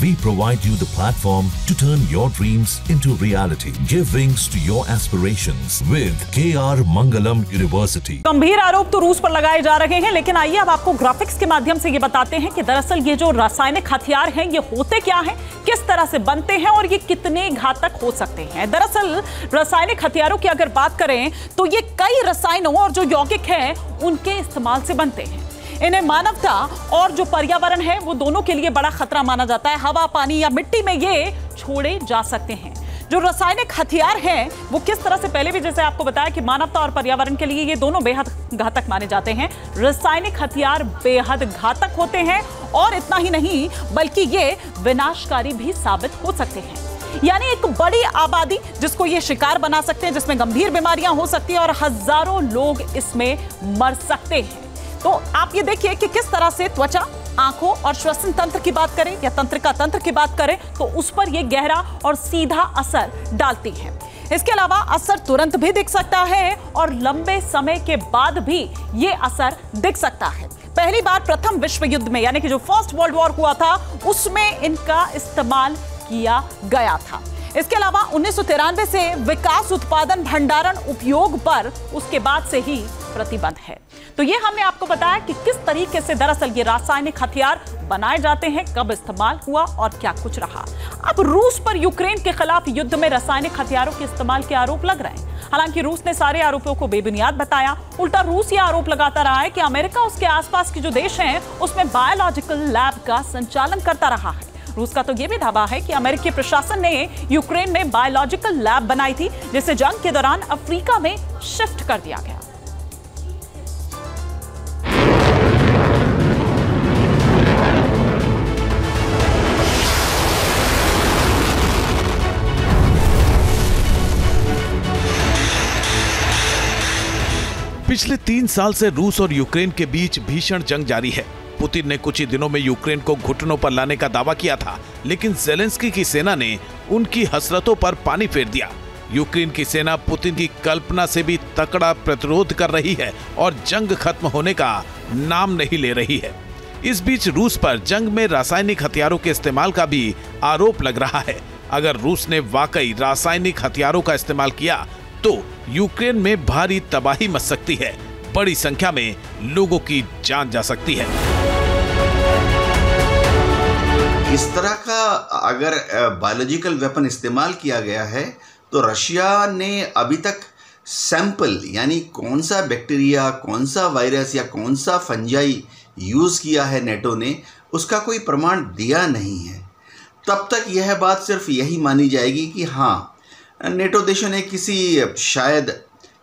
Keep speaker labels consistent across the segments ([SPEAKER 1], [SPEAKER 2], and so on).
[SPEAKER 1] We provide you the platform to turn your dreams into reality. Give wings to your aspirations with KR Mangalam University.
[SPEAKER 2] गंभीर आरोप तो रूस पर लगाए जा रहे हैं, लेकिन आइए अब आपको ग्राफिक्स के माध्यम से ये बताते हैं कि दरअसल ये जो रासायनिक हथियार हैं ये होते क्या हैं, किस तरह से बनते हैं और ये कितने घातक हो सकते हैं। दरअसल रासायनिक हथियारों की अगर बात करें तो ये कई रसायनों और जो यौगिक हैं उनके इस्तेमाल से बनते हैं। इन्हें मानवता और जो पर्यावरण है वो दोनों के लिए बड़ा खतरा माना जाता है। हवा, पानी या मिट्टी में ये छोड़े जा सकते हैं। जो रासायनिक हथियार हैं वो किस तरह से, पहले भी जैसे आपको बताया कि मानवता और पर्यावरण के लिए ये दोनों बेहद घातक माने जाते हैं। रासायनिक हथियार बेहद घातक होते हैं और इतना ही नहीं बल्कि ये विनाशकारी भी साबित हो सकते हैं। यानी एक बड़ी आबादी जिसको ये शिकार बना सकते हैं, जिसमें गंभीर बीमारियां हो सकती हैं और हजारों लोग इसमें मर सकते हैं। तो आप ये देखिए कि किस तरह से त्वचा, आंखों और श्वसन तंत्र की बात करें या तंत्रिका तंत्र की बात करें तो उस पर यह गहरा और सीधा असर डालती है। इसके अलावा असर तुरंत भी दिख सकता है और लंबे समय के बाद भी यह असर दिख सकता है। पहली बार प्रथम विश्व युद्ध में यानी कि जो फर्स्ट वर्ल्ड वॉर हुआ था उसमें इनका इस्तेमाल किया गया था। इसके अलावा 1993 से विकास, उत्पादन, भंडारण, उपयोग पर उसके बाद से ही प्रतिबंध है। तो ये हमने आपको बताया कि किस तरीके से दरअसल ये रासायनिक हथियार बनाए जाते हैं, कब इस्तेमाल हुआ और क्या कुछ रहा। अब रूस पर यूक्रेन के खिलाफ युद्ध में रासायनिक हथियारों के इस्तेमाल के आरोप लग रहे हैं। हालांकि रूस ने सारे आरोपों को बेबुनियाद बताया। उल्टा रूस ये आरोप लगाता रहा है कि अमेरिका उसके आसपास के जो देश हैं उसमें बायोलॉजिकल लैब का संचालन करता रहा है। रूस का तो यह भी दावा है कि अमेरिकी प्रशासन ने यूक्रेन में बायोलॉजिकल लैब बनाई थी जिसे जंग के दौरान अफ्रीका में शिफ्ट कर दिया गया।
[SPEAKER 3] पिछले 3 साल से रूस और यूक्रेन के बीच भीषण जंग जारी है। पुतिन ने कुछ ही दिनों में यूक्रेन को घुटनों पर लाने का दावा किया था, लेकिन ज़ेलेंस्की की सेना ने उनकी हसरतों पर पानी फेर दिया। यूक्रेन की सेना पुतिन की कल्पना से भी तगड़ा प्रतिरोध कर रही है और जंग खत्म होने का नाम नहीं ले रही है। इस बीच रूस पर जंग में रासायनिक हथियारों के इस्तेमाल का भी आरोप लग रहा है। अगर रूस ने वाकई रासायनिक हथियारों का इस्तेमाल किया तो यूक्रेन में भारी तबाही मच सकती है, बड़ी संख्या में लोगों की जान जा सकती है।
[SPEAKER 4] इस तरह का अगर बायोलॉजिकल वेपन इस्तेमाल किया गया है तो रशिया ने अभी तक सैंपल यानी कौन सा बैक्टीरिया, कौन सा वायरस या कौन सा फंजाई यूज़ किया है नेटो ने, उसका कोई प्रमाण दिया नहीं है। तब तक यह बात सिर्फ यही मानी जाएगी कि हाँ, नेटो देशों ने किसी शायद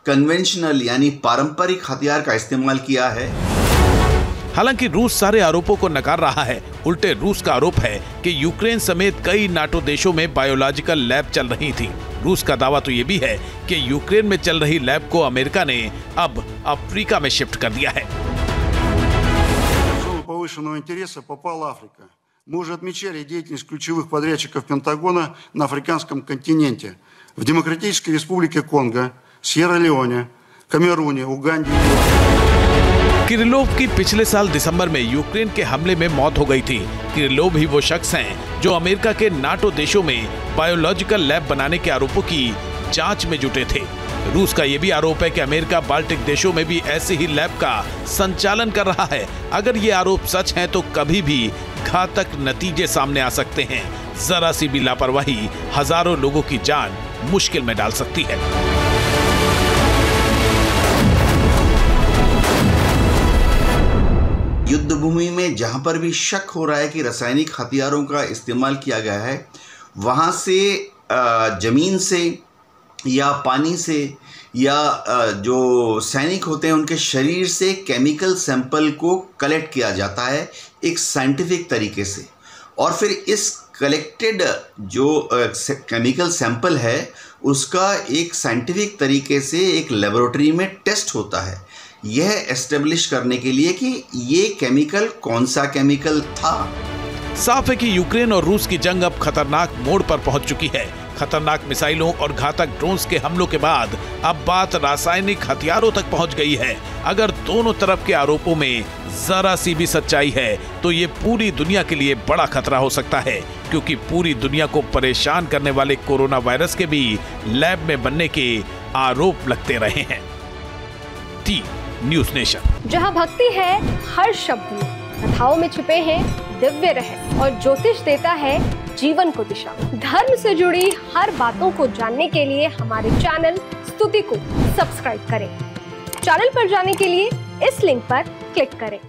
[SPEAKER 4] कन्वेंशनल यानी पारंपरिक हथियार का इस्तेमाल किया है।
[SPEAKER 3] हालांकि रूस सारे आरोपों को नकार रहा है। उल्टे रूस का आरोप है कि यूक्रेन समेत कई नाटो देशों में बायोलॉजिकल लैब चल रही थी। रूस का दावा तो ये भी है कि यूक्रेन में चल रही लैब को अमेरिका ने अब अफ्रीका में शिफ्ट कर दिया है।
[SPEAKER 5] Мы уже отмечали деятельность ключевых подрядчиков Пентагона на африканском континенте, в Демократической Республике Конго, Сьерра-Леоне, Камеруне, Уганде।
[SPEAKER 3] किरिलोव की पिछले साल दिसंबर में यूक्रेन के हमले में मौत हो गई थी। किरिलोव ही वो शख्स हैं जो अमेरिका के नाटो देशों में बायोलॉजिकल लैब बनाने के आरोपों की जांच में जुटे थे। रूस का यह भी आरोप है कि अमेरिका बाल्टिक देशों में भी ऐसे ही लैब का संचालन कर रहा है। अगर ये आरोप सच हैं तो कभी भी घातक नतीजे सामने आ सकते हैं। जरा सी भी लापरवाही हजारों लोगों की जान मुश्किल में डाल सकती है।
[SPEAKER 4] युद्ध भूमि में जहां पर भी शक हो रहा है कि रासायनिक हथियारों का इस्तेमाल किया गया है, वहां से जमीन से या पानी से या जो सैनिक होते हैं उनके शरीर से केमिकल सैंपल को कलेक्ट किया जाता है एक साइंटिफिक तरीके से, और फिर इस कलेक्टेड जो केमिकल सैंपल है उसका एक साइंटिफिक तरीके से एक लेबोरेटरी में टेस्ट होता है, यह एस्टेब्लिश करने के लिए कि ये केमिकल कौन सा केमिकल था।
[SPEAKER 3] साफ है कि यूक्रेन और रूस की जंग अब खतरनाक मोड़ पर पहुंच चुकी है। खतरनाक मिसाइलों और घातक ड्रोन्स के हमलों के बाद अब बात रासायनिक हथियारों तक पहुंच गई है। अगर दोनों तरफ के आरोपों में जरा सी भी सच्चाई है तो ये पूरी दुनिया के लिए बड़ा खतरा हो सकता है, क्योंकि पूरी दुनिया को परेशान करने वाले कोरोना वायरस के भी लैब में बनने के आरोप लगते रहे हैं। News nation.
[SPEAKER 6] जहां भक्ति है हर शब्द में, कथाओं में छिपे हैं दिव्य रहस्य और ज्योतिष देता है जीवन को दिशा। धर्म से जुड़ी हर बातों को जानने के लिए हमारे चैनल स्तुति को सब्सक्राइब करें। चैनल पर जाने के लिए इस लिंक पर क्लिक करें।